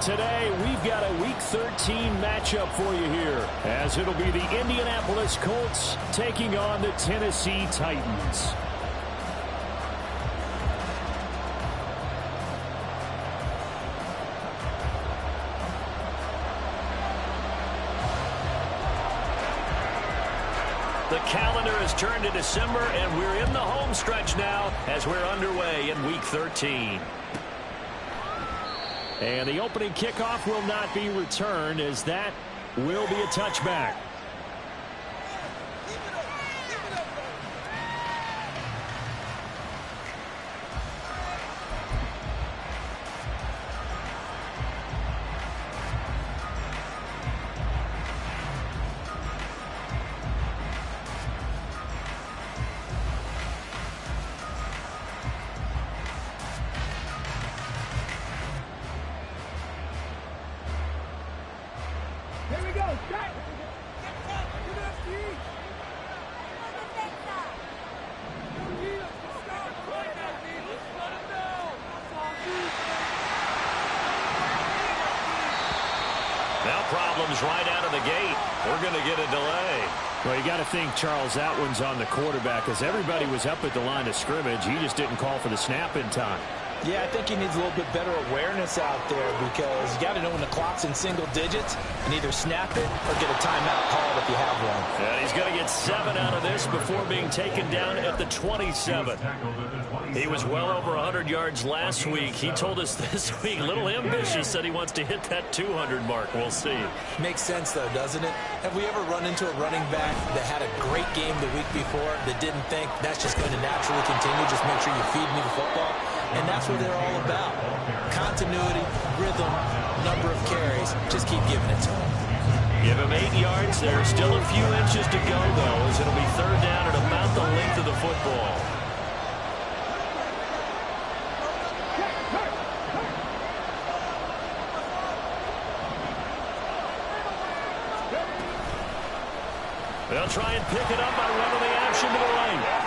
today, we've got a Week 13 matchup for you here, as it'll be the Indianapolis Colts taking on the Tennessee Titans. The calendar has turned to December, and we're in the home stretch now as we're underway in Week 13. And the opening kickoff will not be returned, as that will be a touchback. Now problems right out of the gate. We're going to get a delay. Well, you got to think, Charles, that one's on the quarterback, as everybody was up at the line of scrimmage. He just didn't call for the snap in time. Yeah, I think he needs a little bit better awareness out there, because you got to know when the clock's in single digits and either snap it or get a timeout called if you have one. And he's going to get 7 out of this before being taken down at the 27. He was well over 100 yards last week. He told us this week, a little ambitious, said he wants to hit that 200 mark. We'll see. Makes sense, though, doesn't it? Have we ever run into a running back that had a great game the week before that didn't think that's just going to naturally continue? Just make sure you feed me the football. And that's what they're all about. Continuity, rhythm, number of carries. Just keep giving it to him. Give him 8 yards. There's still a few inches to go, though, as it'll be third down at about the length of the football. They'll try and pick it up by running the action to the right.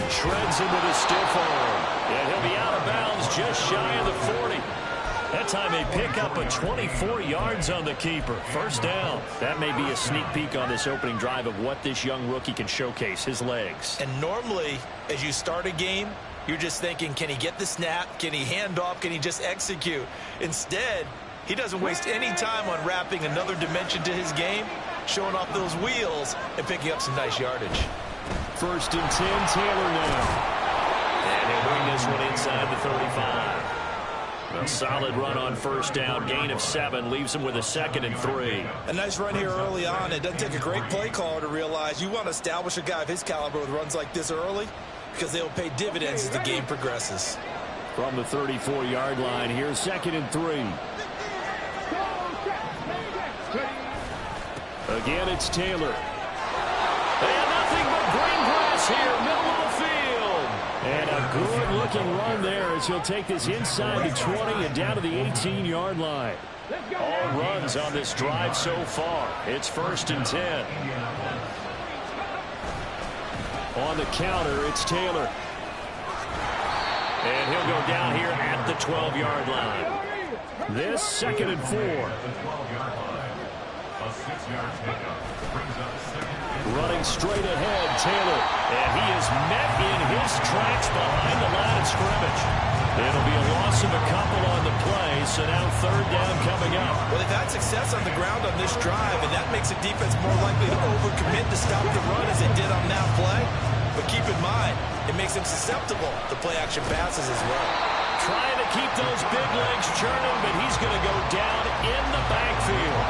Shreds him with a stiff arm. And he'll be out of bounds just shy of the 40. That time they pick up a 24 yards on the keeper. First down. That may be a sneak peek on this opening drive of what this young rookie can showcase, his legs. And normally, as you start a game, you're just thinking, can he get the snap? Can he hand off? Can he just execute? Instead, he doesn't waste any time on wrapping another dimension to his game, showing off those wheels, and picking up some nice yardage. First and 10, Taylor now. And he'll bring this one inside the 35. A solid run on first down. Gain of 7 leaves him with a 2nd and 3. A nice run here early on. It doesn't take a great play caller to realize you want to establish a guy of his caliber with runs like this early, because they'll pay dividends as the game progresses. From the 34-yard line, here's 2nd and 3. Again, it's Taylor. And nothing but green grass here, middle of the field. And a good-looking run there as he'll take this inside the 20 and down to the 18-yard line. All runs on this drive so far. It's 1st and 10. On the counter, it's Taylor. And he'll go down here at the 12-yard line. This 2nd and 4. Running straight ahead, Taylor. And he is met in his tracks behind the line of scrimmage. It'll be a loss of a couple on the play, so now third down coming up. Well, they've had success on the ground on this drive, and that makes a defense more likely to overcommit to stop the run as they did on that play. But keep in mind, it makes them susceptible to play-action passes as well. Trying to keep those big legs churning, but he's going to go down in the backfield.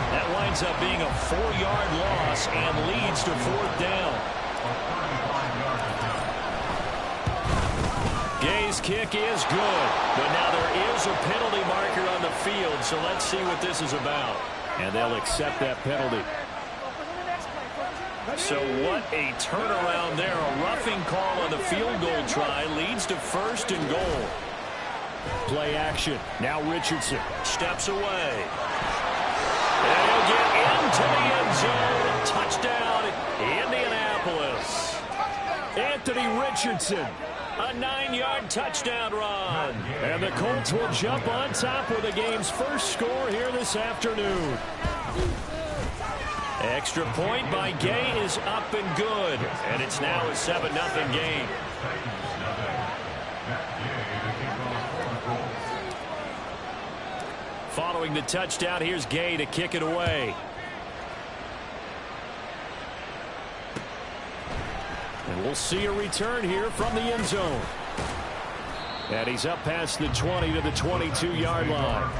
That winds up being a 4-yard loss and leads to 4th down. Gay's kick is good, but now there is a penalty marker on the field, so let's see what this is about. And they'll accept that penalty. So what a turnaround there. A roughing call on the field goal try leads to 1st and goal. Play action. Now Richardson steps away. And he'll get into the end zone. Touchdown, Indianapolis. Anthony Richardson A 9-yard touchdown run. And the Colts will jump on top with the game's first score here this afternoon. Extra point by Gay is up and good. And it's now a 7-0 game. Following the touchdown, here's Gay to kick it away. And we'll see a return here from the end zone. And he's up past the 20 to the 22-yard line.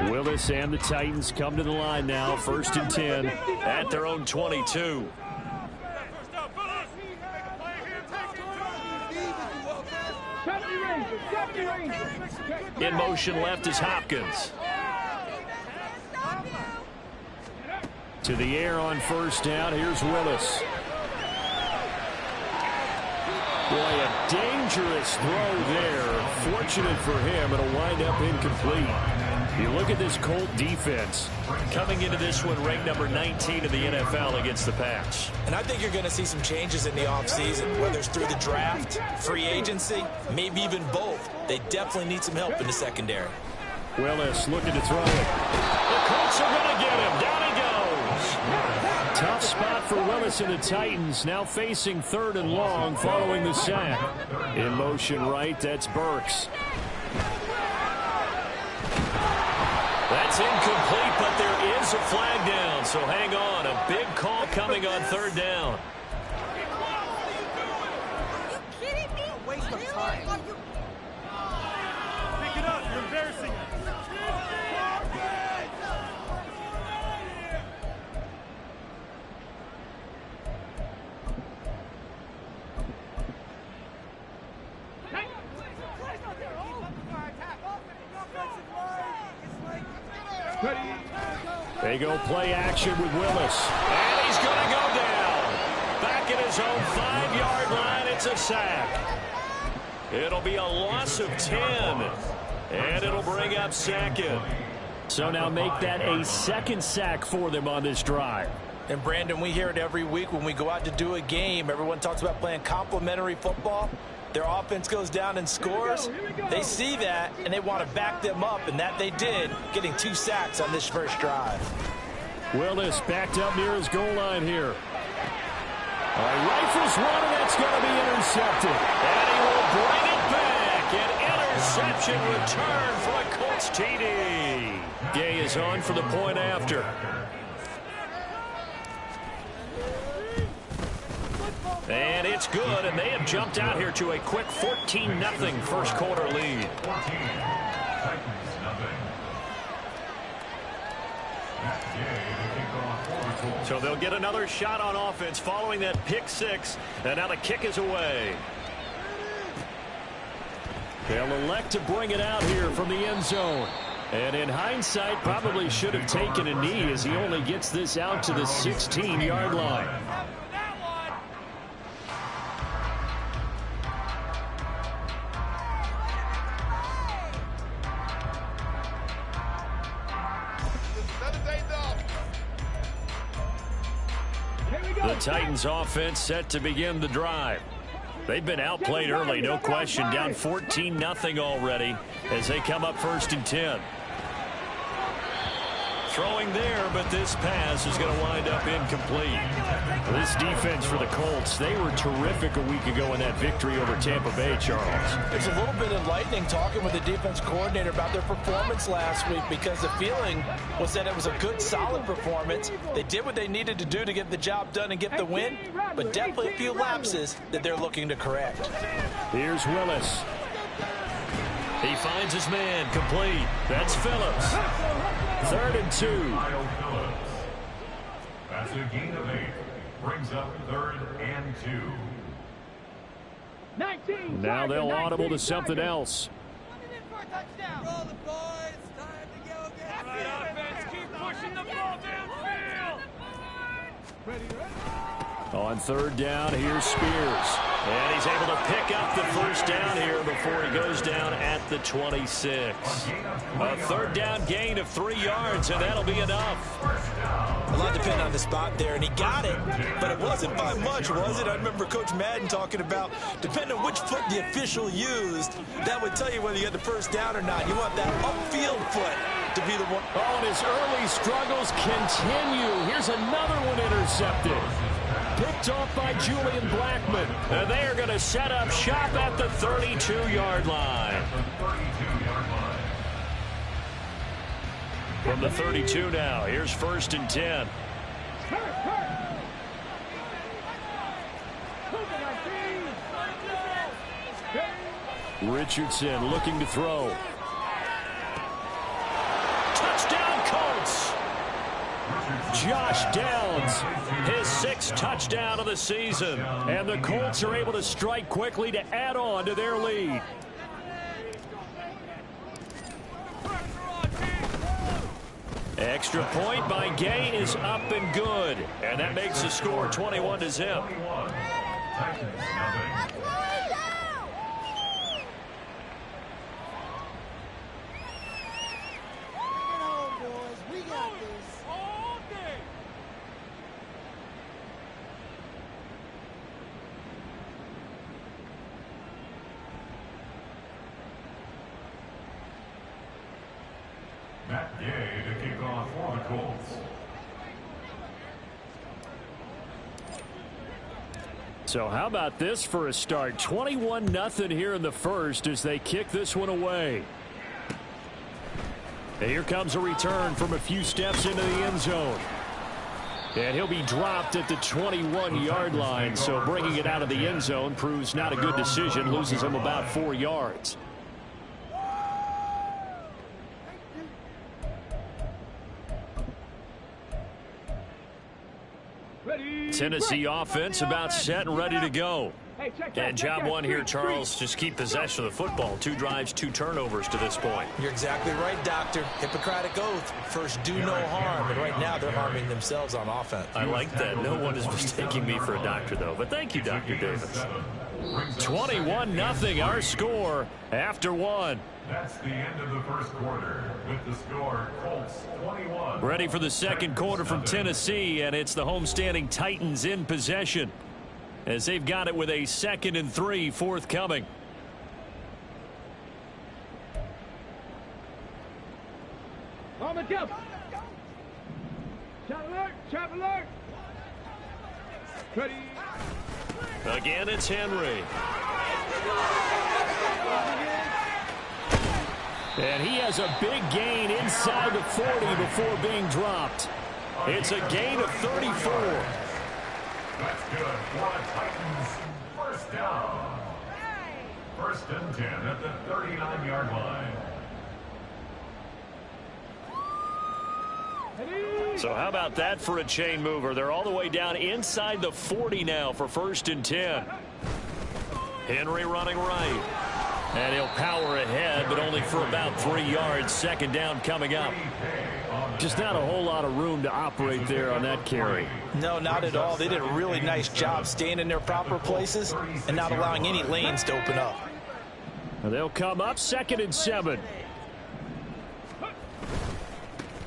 Willis and the Titans come to the line now, 1st and 10 at their own 22. In motion left is Hopkins. To the air on 1st down, here's Willis. Boy, a dangerous throw there. Fortunate for him, it'll wind up incomplete. You look at this Colt defense. Coming into this one, ranked number 19 in the NFL against the pass. And I think you're going to see some changes in the offseason, whether it's through the draft, free agency, maybe even both. They definitely need some help in the secondary. Willis looking to throw it. The Colts are going to get him. Down he goes. Tough spot for Willis and the Titans, now facing 3rd and long following the sack. In motion right, that's Burks. That's incomplete, but there is a flag down, so hang on. A big call coming on 3rd down. Are you kidding me? Waste of time. Pick it up. You're embarrassing us. They go play action with Willis. And he's going to go down. Back at his own 5-yard line, it's a sack. It'll be a loss of 10. And it'll bring up 2nd. So now make that a 2nd sack for them on this drive. And, Brandon, we hear it every week when we go out to do a game. Everyone talks about playing complementary football. Their offense goes down and scores. They see that, and they want to back them up, and that they did, getting 2 sacks on this first drive. Willis backed up near his goal line here. Rifles one, and that's going to be intercepted. And he will bring it back. An interception return for a Colts TD. Gay is on for the point after. And it's good, and they have jumped out here to a quick 14-0 first quarter lead. So they'll get another shot on offense following that pick 6, and now the kick is away. They'll elect to bring it out here from the end zone. And in hindsight, probably should have taken a knee as he only gets this out to the 16-yard line. The Titans offense set to begin the drive. They've been outplayed early, no question, down 14-0 already as they come up 1st and 10. Throwing there, but this pass is going to wind up incomplete. This defense for the Colts, they were terrific a week ago in that victory over Tampa Bay, Charles. It's a little bit enlightening talking with the defense coordinator about their performance last week, because the feeling was that it was a good, solid performance. They did what they needed to do to get the job done and get the win, but definitely a few lapses that they're looking to correct. Here's Willis. He finds his man, complete. That's Phillips. 3rd and 2. That's a gain of 8. Brings up 3rd and 2. Now they'll audible to something else. Roll the boys. Time to go get All right, offense, keep pushing the ball downfield. On third down, here's Spears. And he's able to pick up the first down here before he goes down at the 26. A third down gain of 3 yards, and that'll be enough. A lot depended on the spot there, and he got it, but it wasn't by much, was it? I remember Coach Madden talking about, depending on which foot the official used, that would tell you whether you got the first down or not. You want that upfield foot to be the one. Oh, and his early struggles continue. Here's another one intercepted. Picked off by Julian Blackmon. And they are going to set up shop at the 32-yard line. From the 32 now, here's 1st and 10. Richardson looking to throw. Touchdown, Colts. Josh Downs. His 6th touchdown of the season. And the Colts are able to strike quickly to add on to their lead. Extra point by Gay is up and good. And that makes the score 21-0. Matt Gay to kick off for the Colts. So how about this for a start? 21-0 here in the first as they kick this one away. And here comes a return from a few steps into the end zone. And he'll be dropped at the 21-yard line. So bringing it out of the end zone proves not a good decision. Loses him about 4 yards. Tennessee offense about set and ready to go. And job one here, Charles, just keep possession of the football. 2 drives, 2 turnovers to this point. You're exactly right, Doctor. Hippocratic oath. First, do no harm. And right now, they're harming themselves on offense. I like that. No one is mistaking me for a doctor, though. But thank you, Dr. Davis. 21-0 our score after 1. That's the end of the first quarter with the score Colts 21. Ready for the second quarter from Tennessee, and it's the homestanding Titans in possession as they've got it with a 2nd and 3 forthcoming. On the jump. Trap alert, trap alert. Ready. Again, it's Henry. And he has a big gain inside the 40 before being dropped. It's a gain of 34. That's good for the Titans. First down. 1st and 10 at the 39-yard line. So how about that for a chain mover? They're all the way down inside the 40 now for 1st and 10. Henry running right. And he'll power ahead, but only for about 3 yards. 2nd down coming up. Just not a whole lot of room to operate there on that carry. No, not at all. They did a really nice job staying in their proper places and not allowing any lanes to open up. And they'll come up 2nd and 7.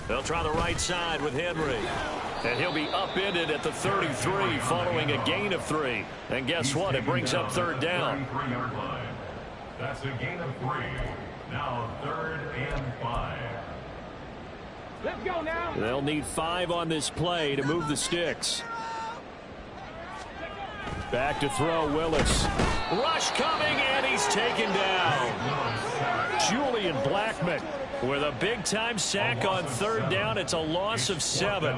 They'll try the right side with Henry. And he'll be upended at the 33 following a gain of 3. And guess what? It brings up 3rd down. That's a gain of 3. Now 3rd and 5. Let's go now. They'll need 5 on this play to move the sticks. Back to throw, Willis. Rush coming, and he's taken down. Julian Blackmon with a big-time sack on 3rd down. It's a loss of 7.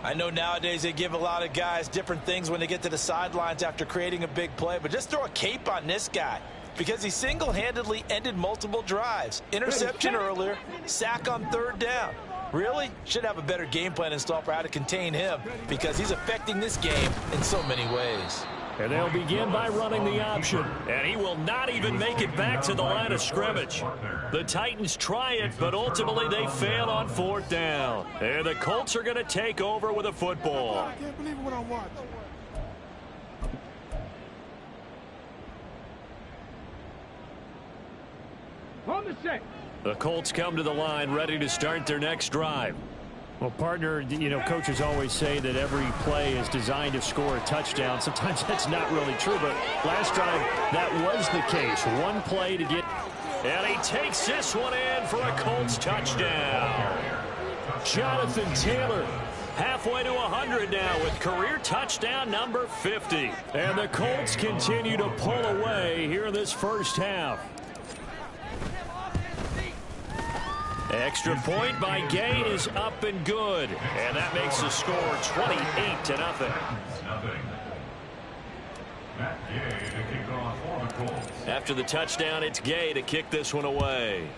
I know nowadays they give a lot of guys different things when they get to the sidelines after creating a big play, but just throw a cape on this guy because he single-handedly ended multiple drives. Interception earlier, sack on 3rd down. Really should have a better game plan installed for how to contain him because he's affecting this game in so many ways. And they'll begin by running the option. And he will not even make it back to the line of scrimmage. The Titans try it, but ultimately they fail on 4th down. And the Colts are going to take over with a football. I can't believe what I'm watching. On the set. The Colts come to the line ready to start their next drive. Well, partner, you know, coaches always say that every play is designed to score a touchdown. Sometimes that's not really true, but last drive that was the case. One play to get. And he takes this one in for a Colts touchdown. Jonathan Taylor. Halfway to 100 now with career touchdown number 50. And the Colts continue to pull away here in this first half. Extra point by Gay is up and good. And that makes the score 28-0. After the touchdown, it's Gay to kick this one away.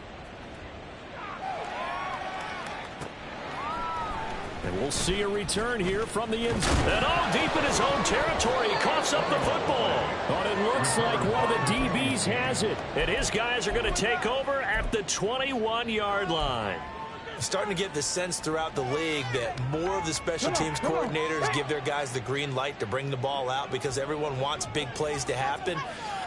And we'll see a return here from the end zone. And all deep in his own territory, he coughs up the football. But it looks like one of the DBs has it. And his guys are going to take over at the 21-yard line. Starting to get the sense throughout the league that more of the special teams coordinators give their guys the green light to bring the ball out because everyone wants big plays to happen.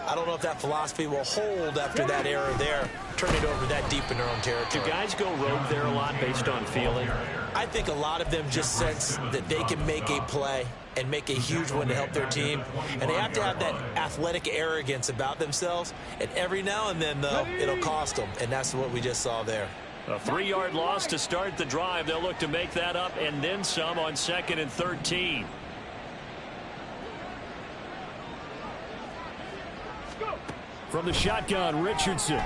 I don't know if that philosophy will hold after that error there, turn it over that deep in their own territory. Do guys go rogue there a lot based on feeling? I think a lot of them just sense that they can make a play and make a huge one to help their team. And they have to have that athletic arrogance about themselves. And every now and then, though, it'll cost them. And that's what we just saw there. A 3-yard loss to start the drive. They'll look to make that up and then some on 2nd and 13. From the shotgun, Richardson.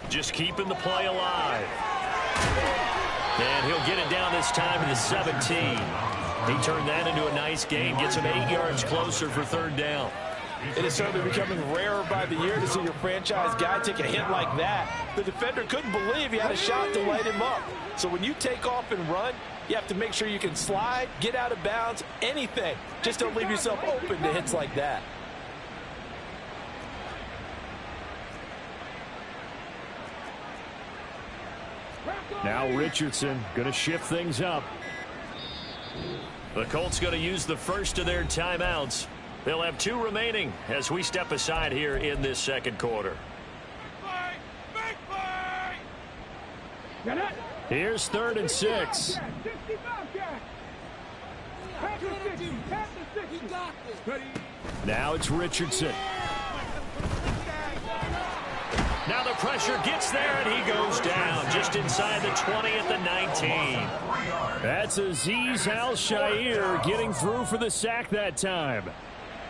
Just keeping the play alive. And he'll get it down this time to the 17. He turned that into a nice gain. Gets him 8 yards closer for 3rd down. It is certainly becoming rarer by the year to see your franchise guy take a hit like that. The defender couldn't believe he had a shot to light him up. So when you take off and run, you have to make sure you can slide, get out of bounds, anything. Just don't leave yourself open to hits like that. Now Richardson going to shift things up. The Colts going to use the first of their timeouts. They'll have 2 remaining as we step aside here in this 2nd quarter. Here's 3rd and 6. Now it's Richardson. Now the pressure gets there, and he goes down just inside the 20 at the 19. That's Azeez Al-Shaair getting through for the sack that time.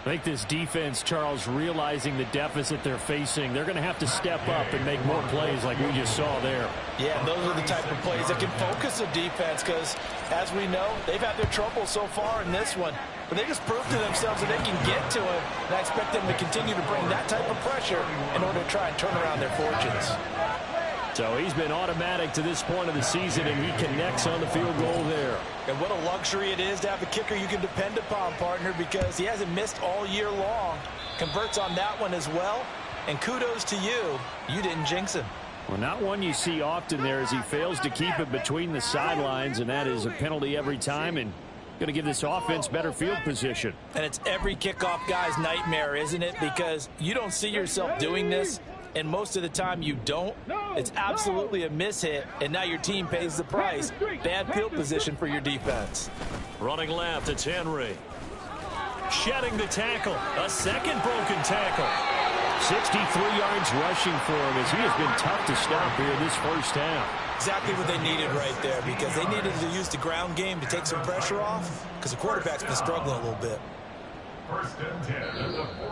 I think this defense, Charles, realizing the deficit they're facing, they're going to have to step up and make more plays like we just saw there. Yeah, and those are the type of plays that can focus a defense because, as we know, they've had their trouble so far in this one. But they just proved to themselves that they can get to him, and I expect them to continue to bring that type of pressure in order to try and turn around their fortunes. So he's been automatic to this point of the season, and he connects on the field goal there. And what a luxury it is to have a kicker you can depend upon, partner, because he hasn't missed all year long. Converts on that one as well, and kudos to you. You didn't jinx him. Well, not one you see often there as he fails to keep it between the sidelines, and that is a penalty every time, and going to give this offense better field position. And it's every kickoff guy's nightmare, isn't it? Because you don't see yourself doing this, and most of the time you don't. It's absolutely a mishit, and now your team pays the price. Bad field position for your defense. Running left, it's Henry. Shedding the tackle. A second broken tackle. 63 yards rushing for him as he has been tough to stop here this first half. Exactly what they needed right there because they needed to use the ground game to take some pressure off because the quarterback's been struggling a little bit.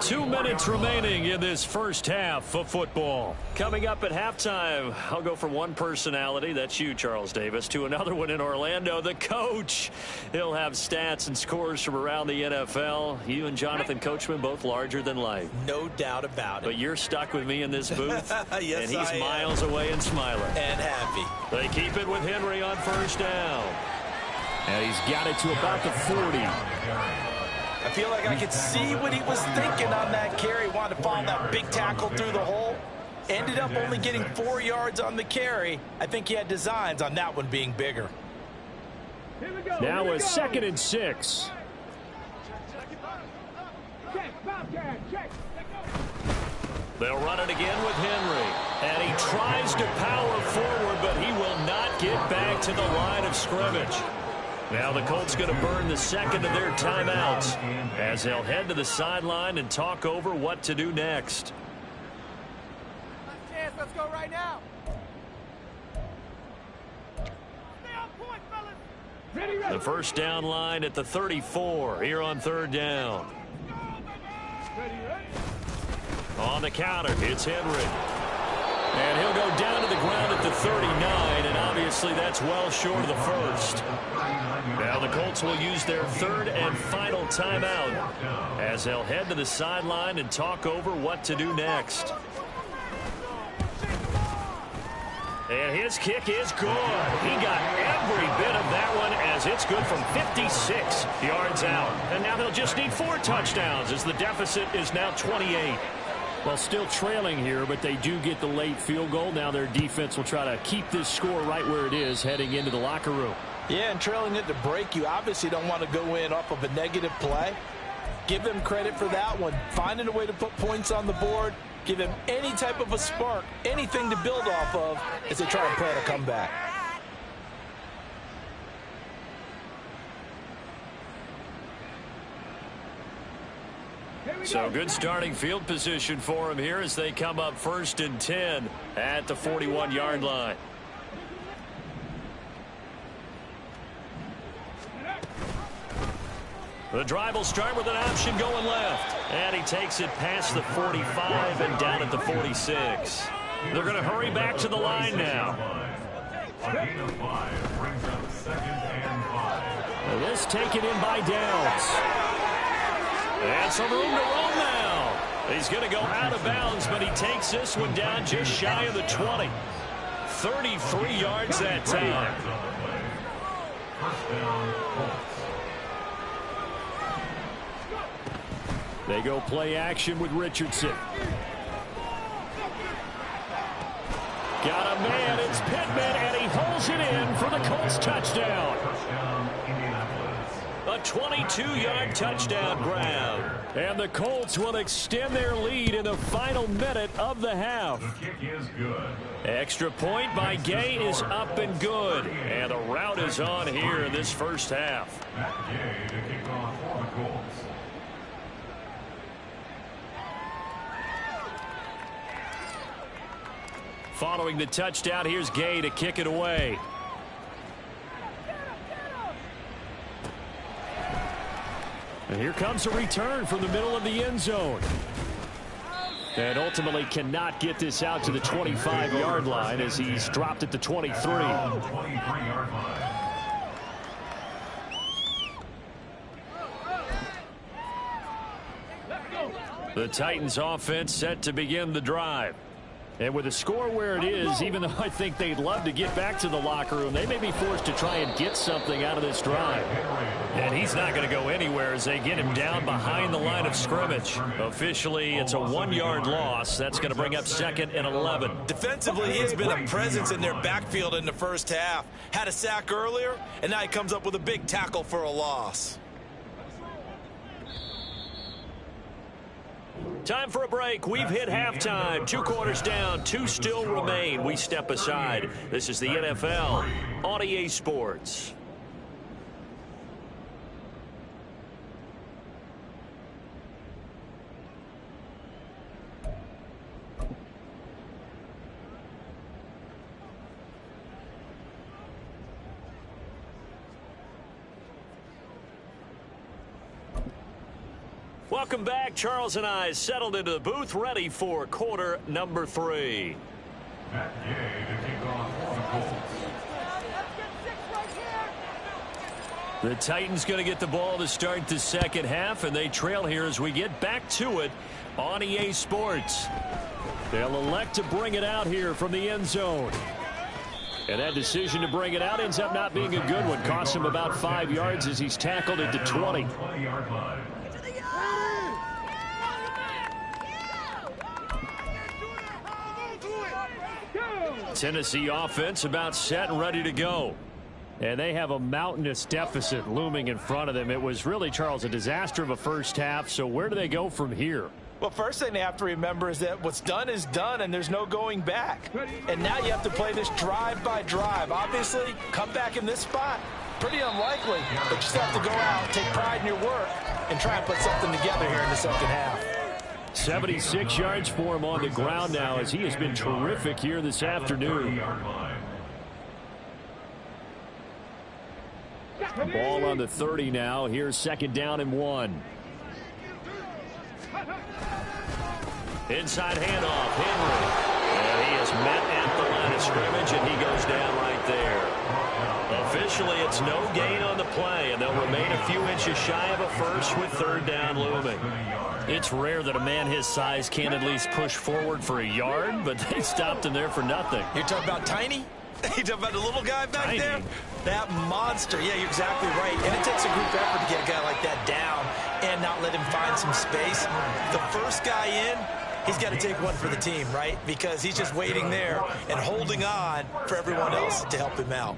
2 minutes remaining in this first half of football. Coming up at halftime, I'll go from one personality, that's you, Charles Davis, to another one in Orlando, the coach. He'll have stats and scores from around the NFL. You and Jonathan Coachman both larger than life. No doubt about it. But you're stuck with me in this booth, yes, and he's miles away and smiling. And happy. They keep it with Henry on first down. And he's got it to about the 40. I feel like I could see what he was thinking on that carry. Wanted to follow that big tackle through the hole. Ended up only getting 4 yards on the carry. I think he had designs on that one being bigger. Now a 2nd and 6. They'll run it again with Henry. And he tries to power forward, but he will not get back to the line of scrimmage. Now the Colts going to burn the second of their timeouts as they'll head to the sideline and talk over what to do next. Let's go right now. Stay on point, fellas. Ready. The first down line at the 34 here on 3rd down. On the counter, it's Henry. And he'll go down to the ground at the 39, and obviously that's well short of the first. Now the Colts will use their 3rd and final timeout as they'll head to the sideline and talk over what to do next. And his kick is good. He got every bit of that one as it's good from 56 yards out. And now they'll just need 4 touchdowns as the deficit is now 28. Well, still trailing here, but they do get the late field goal. Now their defense will try to keep this score right where it is heading into the locker room. Yeah, and trailing it to break, you obviously don't want to go in off of a negative play. Give them credit for that one. Finding a way to put points on the board. Give them any type of a spark, anything to build off of as they try and plan a comeback. So good starting field position for him here as they come up 1st and 10 at the 41-yard line. The drive will start with an option going left. And he takes it past the 45 and down at the 46. They're going to hurry back to the line now. A gain of 5 brings up 2nd and 5. This taken in by Downs. And some room to run now. He's going to go out of bounds, but he takes this one down just shy of the 20. 33 yards that time. First down, Colts. They go play action with Richardson. Got a man, it's Pittman, and he holds it in for the Colts touchdown. Touchdown, Indianapolis. A 22-yard touchdown grab. And the Colts will extend their lead in the final minute of the half. The kick is good. Extra point by Gay is up and good. And the route is on here in this first half. Matt Gay to kick off for the Colts. Following the touchdown, here's Gay to kick it away. And here comes a return from the middle of the end zone. And ultimately cannot get this out to the 25-yard line as he's dropped at the 23. 23-yard line. The Titans offense set to begin the drive. And with the score where it is, even though I think they'd love to get back to the locker room, they may be forced to try and get something out of this drive. And he's not going to go anywhere as they get him down behind the line of scrimmage. Officially, it's a 1-yard loss. That's going to bring up 2nd and 11. Defensively, he has been a presence in their backfield in the first half. Had a sack earlier, and now he comes up with a big tackle for a loss. Time for a break. We've hit halftime. 2 quarters down. 2 still remain. We step aside. This is the NFL on EA Sports. Welcome back. Charles and I settled into the booth, ready for quarter number 3. Matt Gay to kick off for the Colts. The Titans going to get the ball to start the second half, and they trail here as we get back to it on EA Sports. They'll elect to bring it out here from the end zone. And that decision to bring it out ends up not being a good one. Costs him about 5 yards as he's tackled at the 20. Tennessee offense about set and ready to go. And they have a mountainous deficit looming in front of them. It was really, Charles, a disaster of a first half. So where do they go from here? Well, first thing they have to remember is that what's done is done, and there's no going back. And now you have to play this drive by drive. Obviously, come back in this spot, pretty unlikely. But you still have to go out, take pride in your work, and try and put something together here in the second half. 76 yards for him on the ground now as he has been terrific here this afternoon. Ball on the 30 now. Here's 2nd down and 1. Inside handoff, Henry. And he is met at the line of scrimmage, and he goes down right there. Officially, it's no gain on the play, and they'll remain a few inches shy of a first with 3rd down looming. It's rare that a man his size can't at least push forward for a yard, but they stopped him there for nothing. You're talking about Tiny? You're talking about the little guy back there? That monster. Yeah, you're exactly right. And it takes a group effort to get a guy like that down and not let him find some space. The first guy in, he's got to take one for the team, right? Because he's just waiting there and holding on for everyone else to help him out.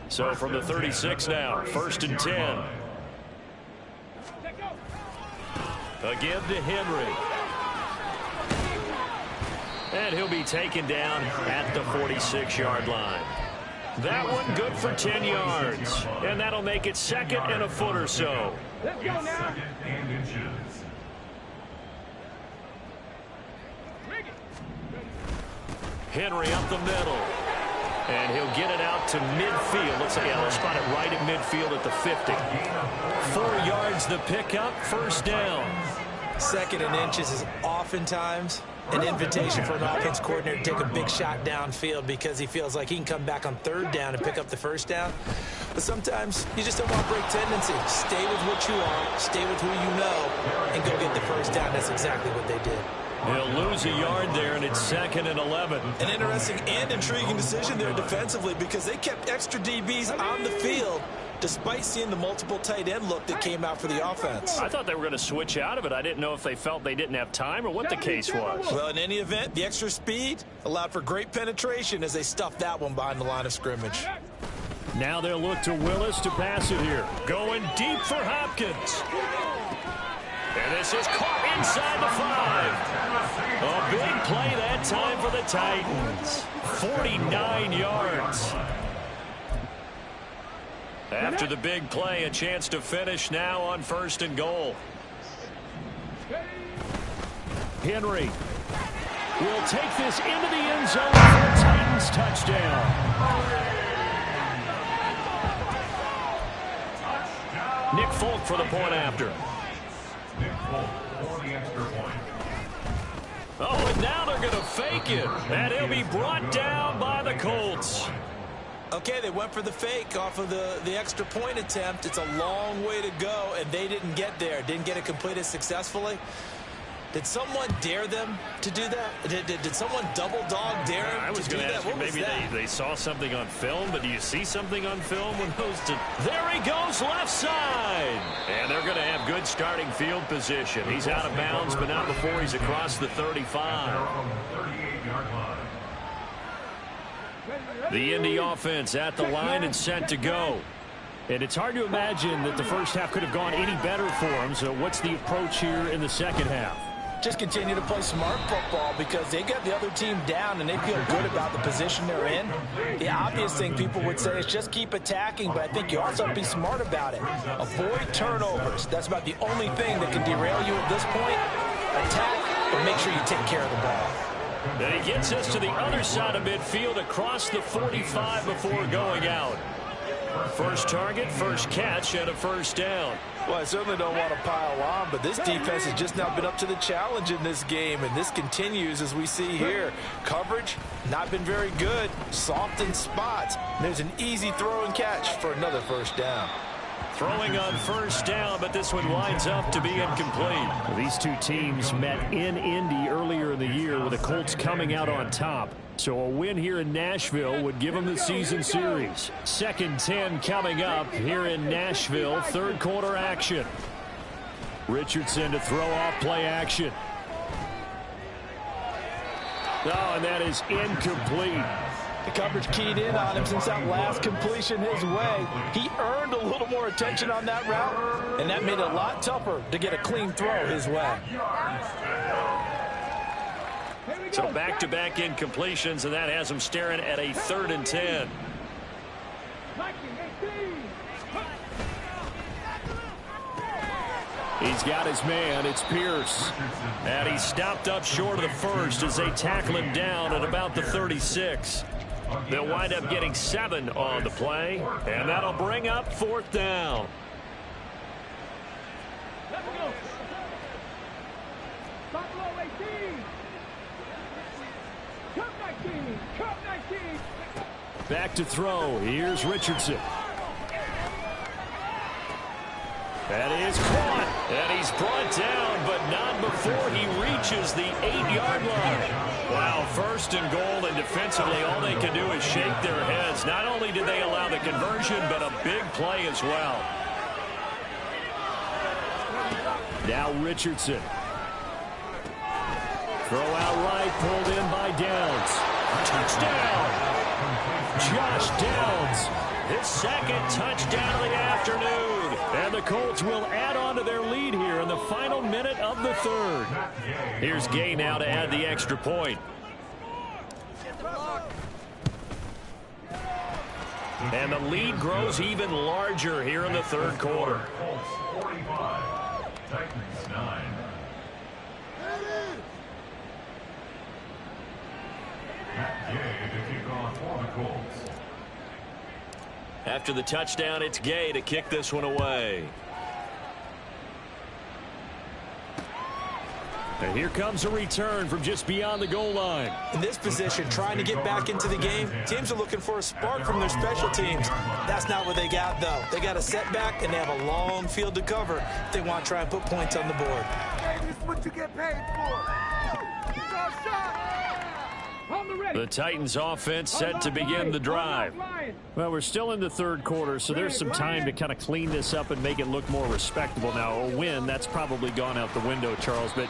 So from the 36 now, 1st and 10. Again to Henry. And he'll be taken down at the 46-yard line. That one good for 10 yards. And that'll make it 2nd and a foot or so. Let's go now. 2nd and inches. Henry up the middle. And he'll get it out to midfield. Let's spot it right at midfield at the 50. 4 yards the pickup, 1st down. 2nd and inches is oftentimes an invitation for an offense coordinator to take a big shot downfield because he feels like he can come back on 3rd down and pick up the 1st down. But sometimes you just don't want to break tendency. Stay with what you are, stay with who you know, and go get the 1st down. That's exactly what they did. He'll lose a yard there, and it's 2nd and 11. An interesting and intriguing decision there defensively because they kept extra DBs on the field despite seeing the multiple tight end look that came out for the offense. I thought they were going to switch out of it. I didn't know if they felt they didn't have time or what the case was. Well, in any event, the extra speed allowed for great penetration as they stuffed that one behind the line of scrimmage. Now they'll look to Willis to pass it here. Going deep for Hopkins. And this is caught inside the 5. A big play that time for the Titans. 49 yards. After the big play, a chance to finish now on 1st and goal. Henry will take this into the end zone for a Titans touchdown. Nick Folk for the point after. Nick Folk for the extra point. Oh, and now they're going to fake it. And he'll be brought down by the Colts. Okay, they went for the fake off of the extra point attempt. It's a long way to go, and they didn't get there. Didn't get it completed successfully. Did someone dare them to do that? Did someone double dog dare them I was to do going to that? ask you, maybe they saw something on film, but do you see something on film when those two... There he goes, left side. And they're going to have good starting field position. He's out of bounds, but not before he's across the 35. The Indy offense at the line and set to go. And it's hard to imagine that the first half could have gone any better for him. So what's the approach here in the second half? Just continue to play smart football because they got the other team down and they feel good about the position they're in. The obvious thing people would say is just keep attacking, but I think you also have to be smart about it. Avoid turnovers. That's about the only thing that can derail you at this point. Attack, but make sure you take care of the ball. And he gets us to the other side of midfield across the 45 before going out. First target, first catch, and a 1st down. Well, I certainly don't want to pile on, but this defense has just not been up to the challenge in this game, and this continues as we see here. Coverage, not been very good. Soft in spots. There's an easy throw and catch for another 1st down. Throwing on first down, but this one winds up to be incomplete. Well, these two teams met in Indy earlier in the year with the Colts coming out on top. So a win here in Nashville would give them the season series. 2nd and 10 coming up here in Nashville. Third quarter action. Richardson to throw off play action. Oh, and that is incomplete. The coverage keyed in on him since that last completion his way. He earned a little more attention on that route, and that made it a lot tougher to get a clean throw his way. So back-to-back incompletions, and that has him staring at a 3rd and 10. He's got his man. It's Pierce. And he's stopped up short of the first as they tackle him down at about the 36. They'll wind up getting 7 on the play, and that'll bring up 4th down. Back to throw. Here's Richardson. That is caught, and he's brought down, but not before he reaches the 8-yard line. Wow, 1st and goal, and defensively all they can do is shake their heads. Not only did they allow the conversion, but a big play as well. Now Richardson. Throw out right, pulled in by Downs. Touchdown! Josh Downs, his 2nd touchdown of the afternoon. And the Colts will add on to their lead here in the final minute of the 3rd. Here's Gay now to add the extra point. And the lead grows even larger here in the 3rd quarter. Colts 45, Titans 9. Matt Gay to kick off for the Colts. After the touchdown, it's Gay to kick this one away. And here comes a return from just beyond the goal line. In this position, trying to get back into the game, teams are looking for a spark from their special teams. That's not what they got, though. They got a setback, and they have a long field to cover if they want to try and put points on the board. This is what you get paid for. It's our shot. The Titans offense set to begin the drive. Well, we're still in the 3rd quarter, so there's some time to kind of clean this up and make it look more respectable. Now, a win, that's probably gone out the window, Charles, but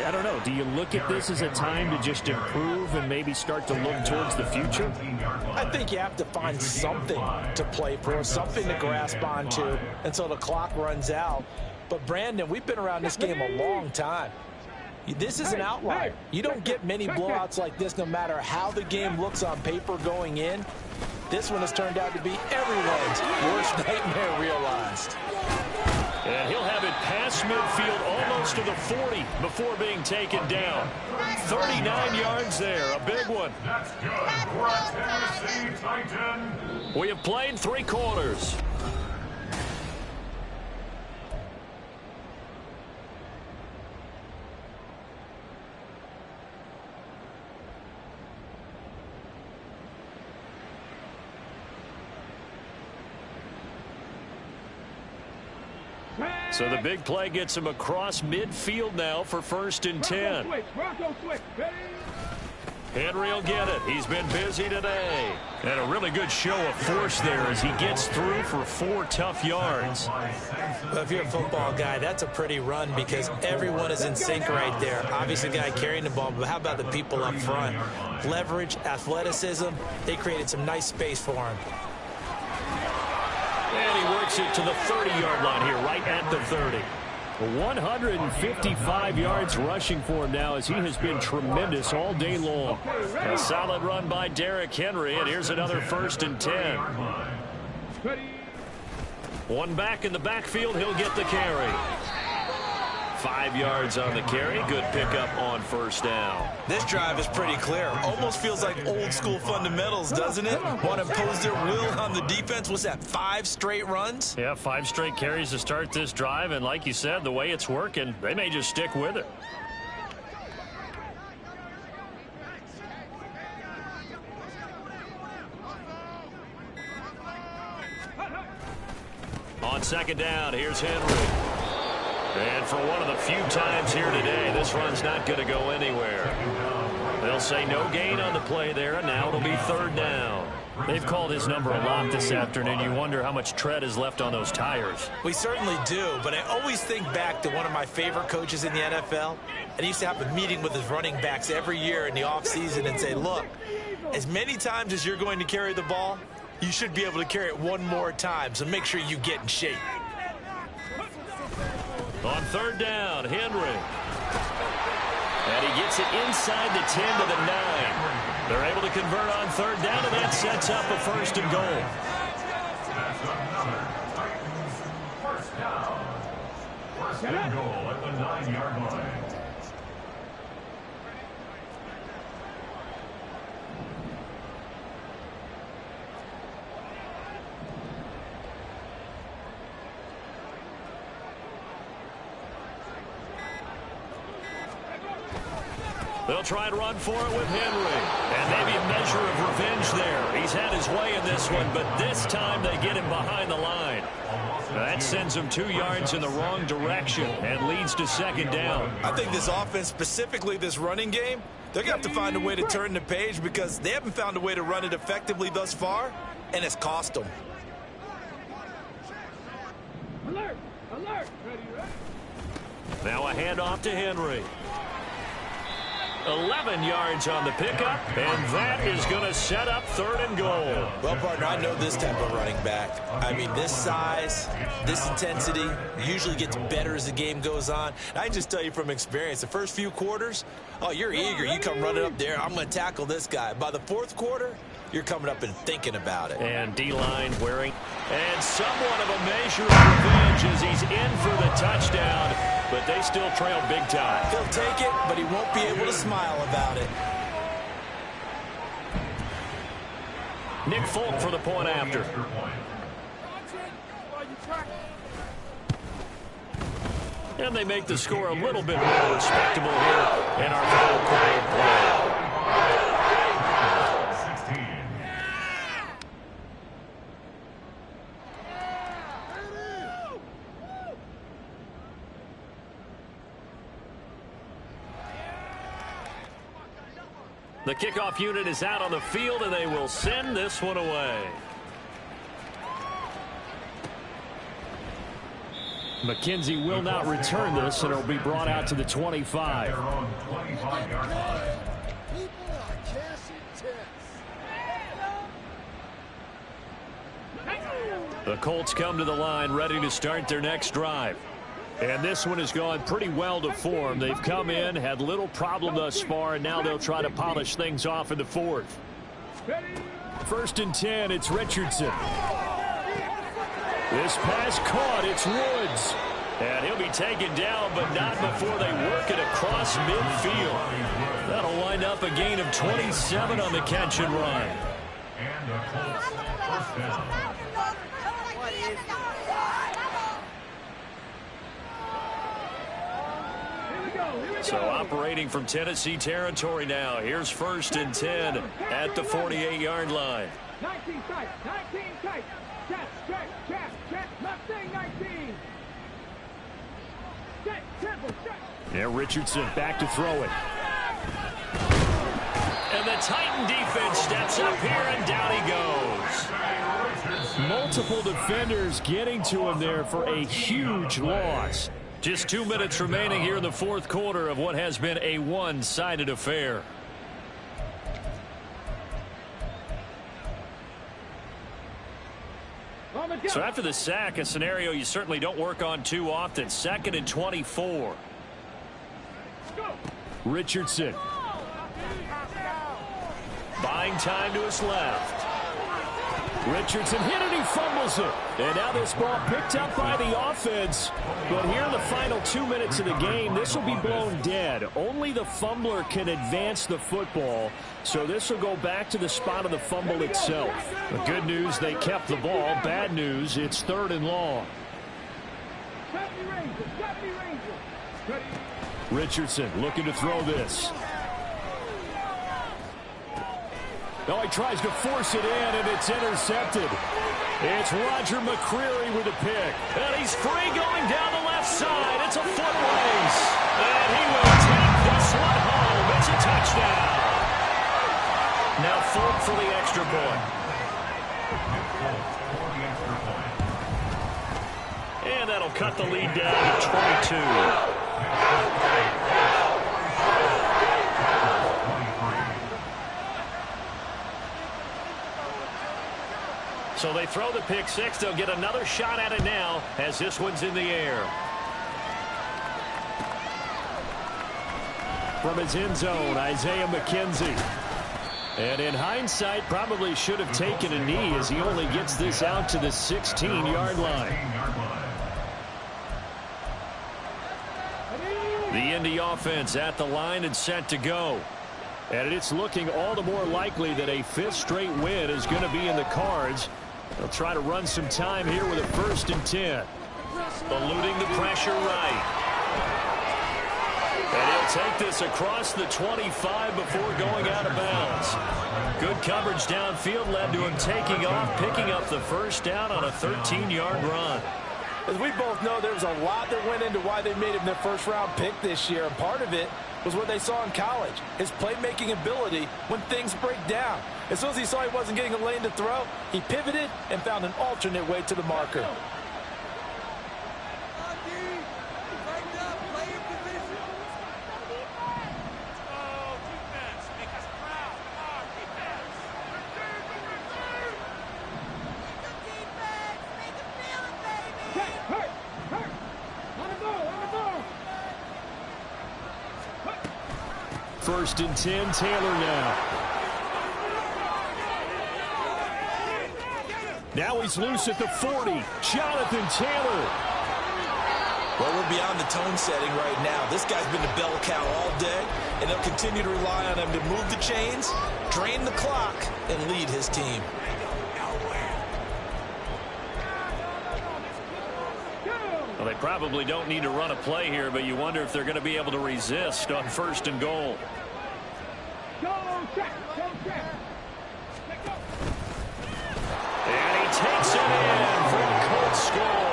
I don't know. Do you look at this as a time to just improve and maybe start to look towards the future? I think you have to find something to play for, something to grasp onto until the clock runs out. But, Brandon, we've been around this game a long time. This is an outlier. You don't get many blowouts like this no matter how the game looks on paper going in. This one has turned out to be everyone's worst nightmare realized. And he'll have it past midfield almost to the 40 before being taken down. 39 yards there, a big one. That's good for a Tennessee Titan. We have played 3 quarters. So the big play gets him across midfield now for 1st and 10. Henry will get it. He's been busy today. And a really good show of force there as he gets through for 4 tough yards. Well, if you're a football guy, that's a pretty run because everyone is in sync right there. Obviously, the guy carrying the ball, but how about the people up front? Leverage, athleticism, they created some nice space for him. And he works it to the 30-yard line here, right at the 30. 155 yards rushing for him now as he has been tremendous all day long. A solid run by Derrick Henry, and here's another 1st and 10. One back in the backfield, he'll get the carry. 5 yards on the carry. Good pickup on 1st down. This drive is pretty clear. Almost feels like old school fundamentals, doesn't it? Want to impose their will on the defense. What's that, 5 straight runs? Yeah, 5 straight carries to start this drive, and like you said, the way it's working, they may just stick with it. On second down, here's Henry. And for one of the few times here today, this run's not going to go anywhere. They'll say no gain on the play there, and now it'll be third down. They've called his number a lot this afternoon. You wonder how much tread is left on those tires. We certainly do, but I always think back to one of my favorite coaches in the NFL, and he used to have a meeting with his running backs every year in the offseason and say, look, as many times as you're going to carry the ball, you should be able to carry it one more time, so make sure you get in shape. On third down, Henry. And he gets it inside the 10 to the 9. They're able to convert on third down, and that sets up a first and goal. That's another Titans first down. First and goal at the 9-yard line. They'll try and run for it with Henry. And maybe a measure of revenge there. He's had his way in this one, but this time they get him behind the line. That sends him 2 yards in the wrong direction and leads to second down. I think this offense, specifically this running game, they're going to have to find a way to turn the page because they haven't found a way to run it effectively thus far, and it's cost them. Alert! Alert! Now a handoff to Henry. 11 yards on the pickup, and that is going to set up third and goal. Well, partner, I know this type of running back. I mean, this size, this intensity usually gets better as the game goes on. And I can just tell you from experience, the first few quarters, oh, you're eager. You come running up there, I'm going to tackle this guy. By the fourth quarter, you're coming up and thinking about it. And D-line wearing, and somewhat of a measure of revenge as he's in for the touchdown, but they still trail big time. He'll take it, but he won't be able to smile about it. Nick Folk for the point after. And they make the score a little bit more respectable here in our final quarter of play. The kickoff unit is out on the field, and they will send this one away. McKenzie will not return this, and it'll be brought out to the 25. The Colts come to the line ready to start their next drive. And this one has gone pretty well to form. They've come in, had little problem thus far, and now they'll try to polish things off in the fourth. First and 10, it's Richardson. This pass caught, it's Woods. And he'll be taken down, but not before they work it across midfield. That'll wind up a gain of 27 on the catch and run. And the Colts first down. So operating from Tennessee territory now. Here's first and 10 at the 48-yard line. 19 tight, 19 tight. Check, left thing, 19. Check, triple, check. Yeah, Richardson back to throw it. And the Titan defense steps up here, and down he goes. Multiple defenders getting to him there for a huge loss. Just 2 minutes remaining here in the fourth quarter of what has been a one-sided affair. So after the sack, a scenario you certainly don't work on too often. 2nd and 24. Richardson. Buying time to his left. Richardson hit it, he fumbles it. And now this ball picked up by the offense. But here in the final 2 minutes of the game, this will be blown dead. Only the fumbler can advance the football. So this will go back to the spot of the fumble itself. The good news, they kept the ball. Bad news, it's 3rd and long. Richardson looking to throw this. Oh, he tries to force it in, and it's intercepted. It's Roger McCreary with a pick. And he's free going down the left side. It's a foot race. And he will take this one home. It's a touchdown. Now Fulton for the extra point. And that'll cut the lead down to 22. So they throw the pick six. They'll get another shot at it now as this one's in the air. From his end zone, Isaiah McKenzie. And in hindsight, probably should have taken a knee as he only gets this out to the 16-yard line. The Indy offense at the line and set to go. And it's looking all the more likely that a fifth straight win is going to be in the cards. They'll try to run some time here with a 1st and 10. Eluding the pressure right. And he'll take this across the 25 before going out of bounds. Good coverage downfield led to him taking off, picking up the first down on a 13-yard run. As we both know, there was a lot that went into why they made him their first-round pick this year, and part of it was what they saw in college, his playmaking ability when things break down. As soon as he saw he wasn't getting a lane to throw, he pivoted and found an alternate way to the marker. First and 10, Taylor now. Now he's loose at the 40. Jonathan Taylor. Well, we're beyond the tone setting right now. This guy's been the bell cow all day, and they'll continue to rely on him to move the chains, drain the clock, and lead his team. Well, they probably don't need to run a play here, but you wonder if they're going to be able to resist on 1st and goal. And he takes it in for a Colts score.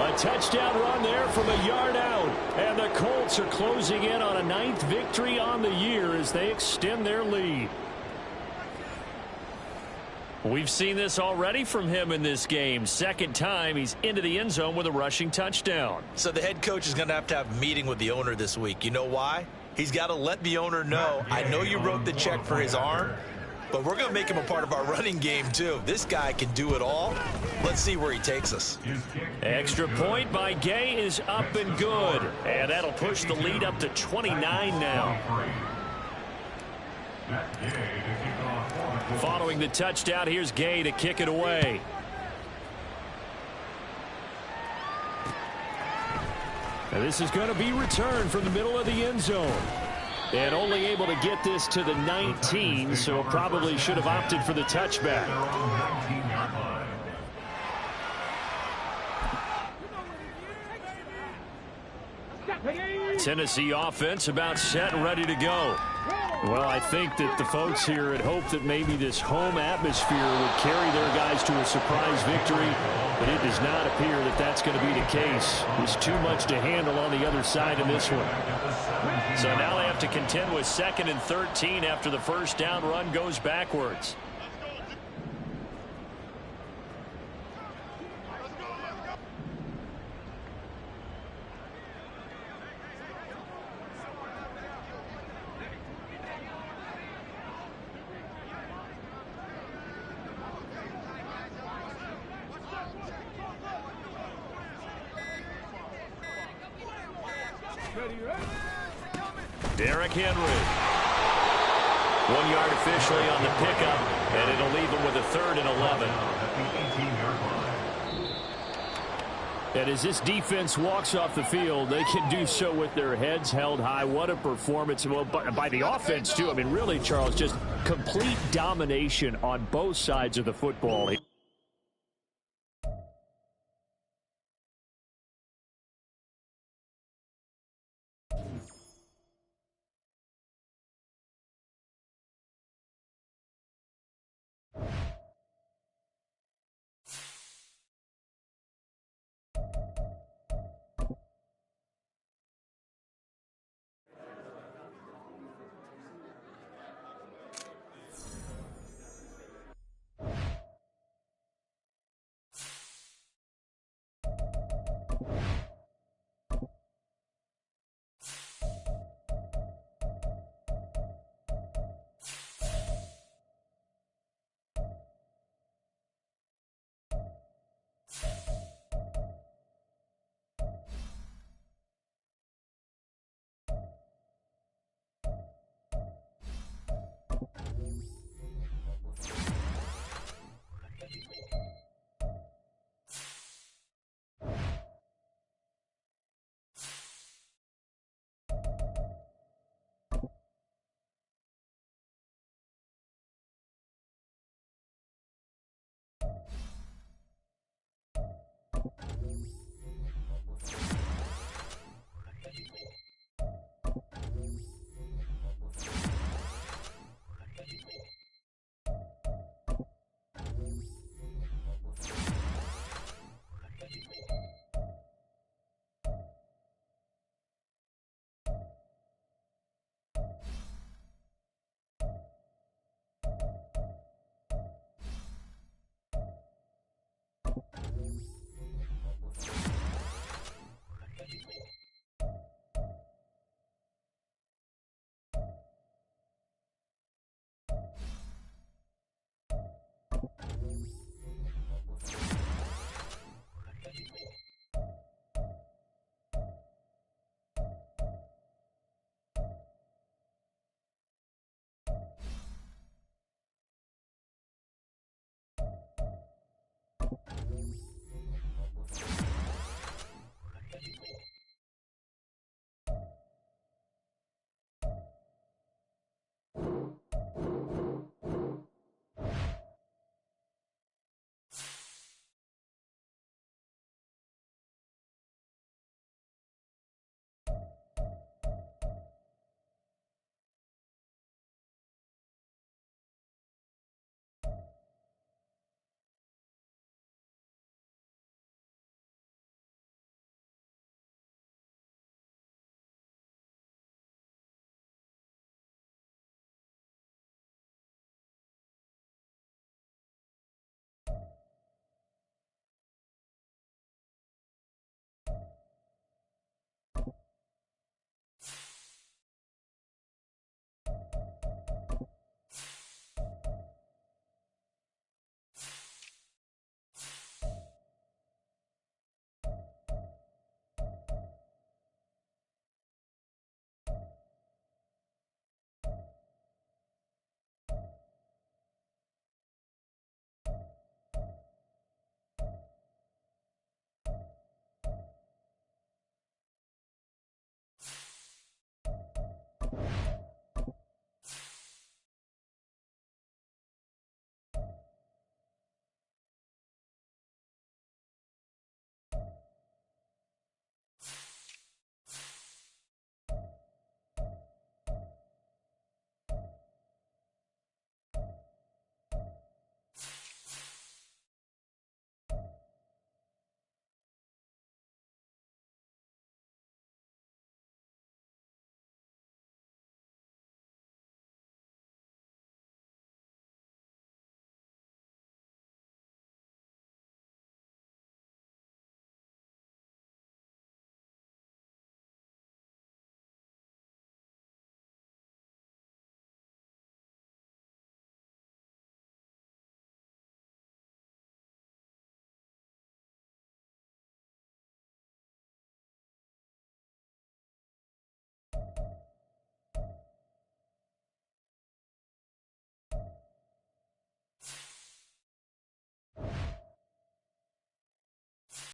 A touchdown run there from a yard out. And the Colts are closing in on a 9th victory on the year as they extend their lead. We've seen this already from him in this game. Second time he's into the end zone with a rushing touchdown. So the head coach is going to have a meeting with the owner this week. You know why? He's got to let the owner know, I know you wrote the check for his arm, but we're going to make him a part of our running game too. This guy can do it all. Let's see where he takes us. Extra point by Gay is up and good. And that'll push the lead up to 29 now. Following the touchdown, here's Gay to kick it away. And this is going to be returned from the middle of the end zone. And only able to get this to the 19, so probably should have opted for the touchback. Tennessee offense about set and ready to go. Well, I think that the folks here had hoped that maybe this home atmosphere would carry their guys to a surprise victory, but it does not appear that that's going to be the case. There's too much to handle on the other side in this one. So now they have to contend with 2nd and 13 after the first down run goes backwards. Derrick Henry. 1 yard officially on the pickup, and it'll leave him with a 3rd and 11. And as this defense walks off the field, they can do so with their heads held high. What a performance. Well, by the offense, too. I mean, really, Charles, just complete domination on both sides of the football.